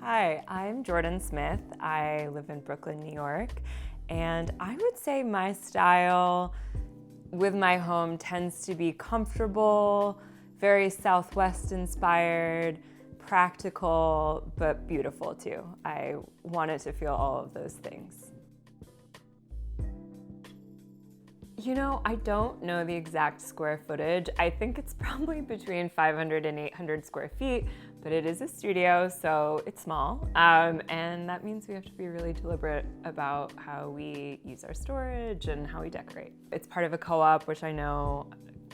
Hi, I'm Jordan Smith. I live in Brooklyn, New York, and I would say my style with my home tends to be comfortable, very Southwest inspired, practical, but beautiful too. I want it to feel all of those things. You know, I don't know the exact square footage. I think it's probably between 500 and 800 square feet, but it is a studio, so it's small. And that means we have to be really deliberate about how we use our storage and how we decorate. It's part of a co-op, which I know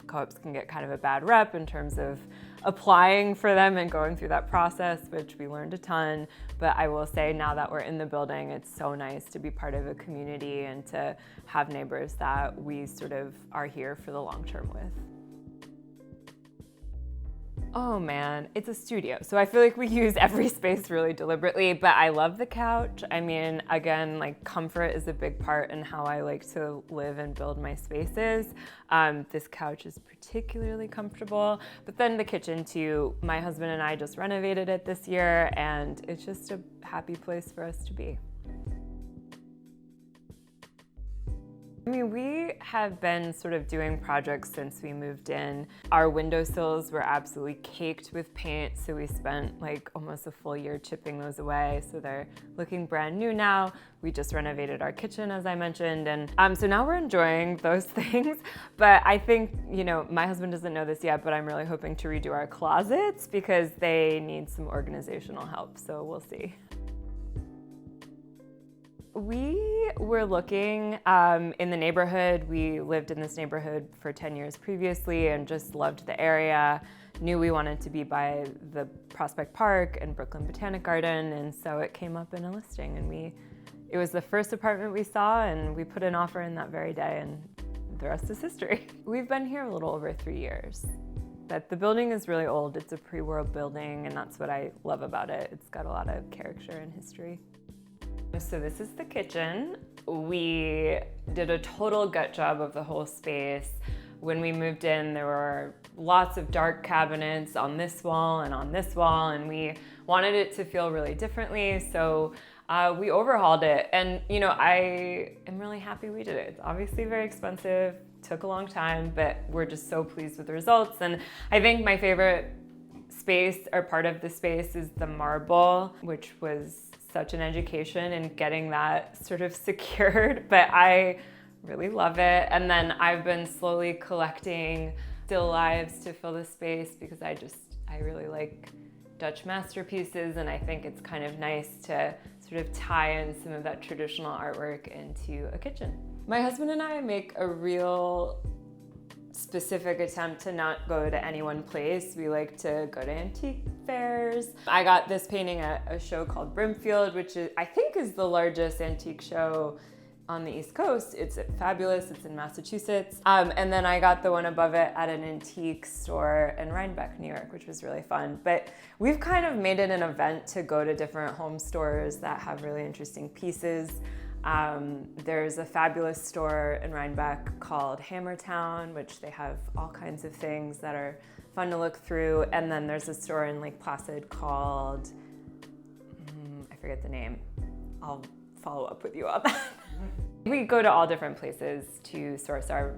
co-ops can get kind of a bad rep in terms of applying for them and going through that process, which we learned a ton. But I will say now that we're in the building, it's so nice to be part of a community and to have neighbors that we sort of are here for the long term with. Oh man, it's a studio. So I feel like we use every space really deliberately, but I love the couch. I mean, again, like comfort is a big part in how I like to live and build my spaces. This couch is particularly comfortable, but then the kitchen too. My husband and I just renovated it this year and it's just a happy place for us to be. I mean, we have been sort of doing projects since we moved in. Our windowsills were absolutely caked with paint, so we spent like almost a full year chipping those away, so they're looking brand new now. We just renovated our kitchen, as I mentioned, and so now we're enjoying those things. But I think, you know, my husband doesn't know this yet, but I'm really hoping to redo our closets because they need some organizational help, so we'll see. We were looking in the neighborhood. We lived in this neighborhood for 10 years previously and just loved the area. Knew we wanted to be by the Prospect Park and Brooklyn Botanic Garden, and so it came up in a listing. And it was the first apartment we saw, and we put an offer in that very day, and the rest is history. We've been here a little over 3 years. But the building is really old. It's a pre-war building, and that's what I love about it. It's got a lot of character and history. So this is the kitchen. We did a total gut job of the whole space. When we moved in, there were lots of dark cabinets on this wall and on this wall, and we wanted it to feel really differently. So we overhauled it. And you know, I am really happy we did it. It's obviously very expensive, took a long time, but we're just so pleased with the results. And I think my favorite space or part of the space is the marble, which was such an education in getting that sort of secured, but I really love it. And then I've been slowly collecting still lives to fill the space because I really like Dutch masterpieces, and I think it's kind of nice to sort of tie in some of that traditional artwork into a kitchen. My husband and I make a real specific attempt to not go to any one place. We like to go to antique fairs. I got this painting at a show called Brimfield, which I think is the largest antique show on the East Coast. It's fabulous, it's in Massachusetts. And then I got the one above it at an antique store in Rhinebeck, New York, which was really fun. But we've kind of made it an event to go to different home stores that have really interesting pieces. There's a fabulous store in Rhinebeck called Hammertown, which they have all kinds of things that are fun to look through. And then there's a store in Lake Placid called, I forget the name. I'll follow up with you on that. We go to all different places to source our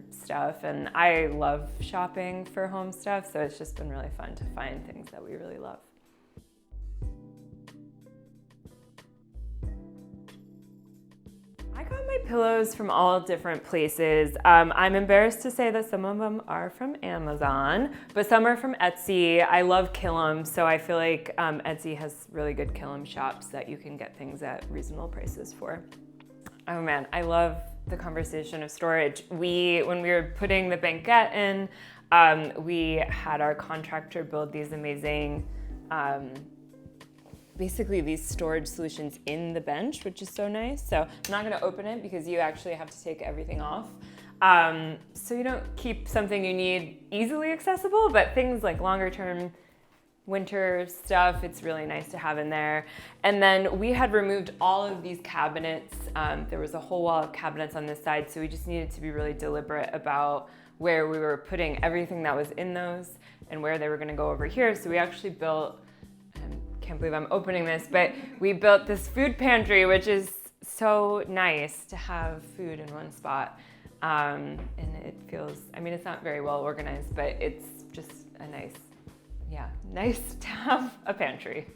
stuff, and I love shopping for home stuff, so it's just been really fun to find things that we really love. I got my pillows from all different places. I'm embarrassed to say that some of them are from Amazon, but some are from Etsy. I love Killam, so I feel like Etsy has really good Killam shops that you can get things at reasonable prices for. Oh man, I love the conversation of storage. When we were putting the banquette in, we had our contractor build these amazing basically these storage solutions in the bench, which is so nice. So I'm not gonna open it because you actually have to take everything off. So you don't keep something you need easily accessible, but things like longer term winter stuff, it's really nice to have in there. And then we had removed all of these cabinets. There was a whole wall of cabinets on this side, so we just needed to be really deliberate about where we were putting everything that was in those and where they were gonna go over here. So we actually built can't believe I'm opening this, but we built this food pantry, which is so nice to have food in one spot. And it feels, I mean, it's not very well organized, but it's just a nice to have a pantry.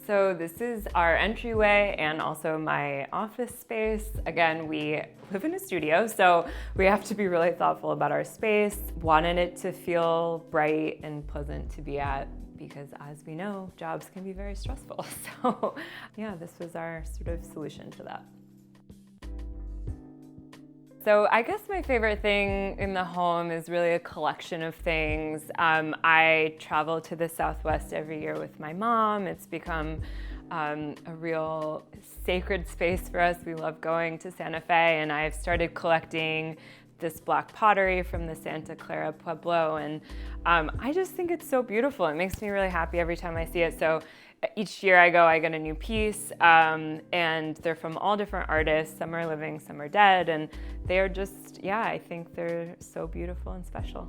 So this is our entryway and also my office space. Again, we live in a studio, so we have to be really thoughtful about our space. Wanted it to feel bright and pleasant to be at because, as we know, jobs can be very stressful. So yeah, this was our sort of solution to that. So I guess my favorite thing in the home is really a collection of things. I travel to the Southwest every year with my mom. It's become a real sacred space for us. We love going to Santa Fe, and I've started collecting this black pottery from the Santa Clara Pueblo, and I just think it's so beautiful. It makes me really happy every time I see it. So each year I get a new piece, and they're from all different artists. Some are living, some are dead, and they are just, I think they're so beautiful and special.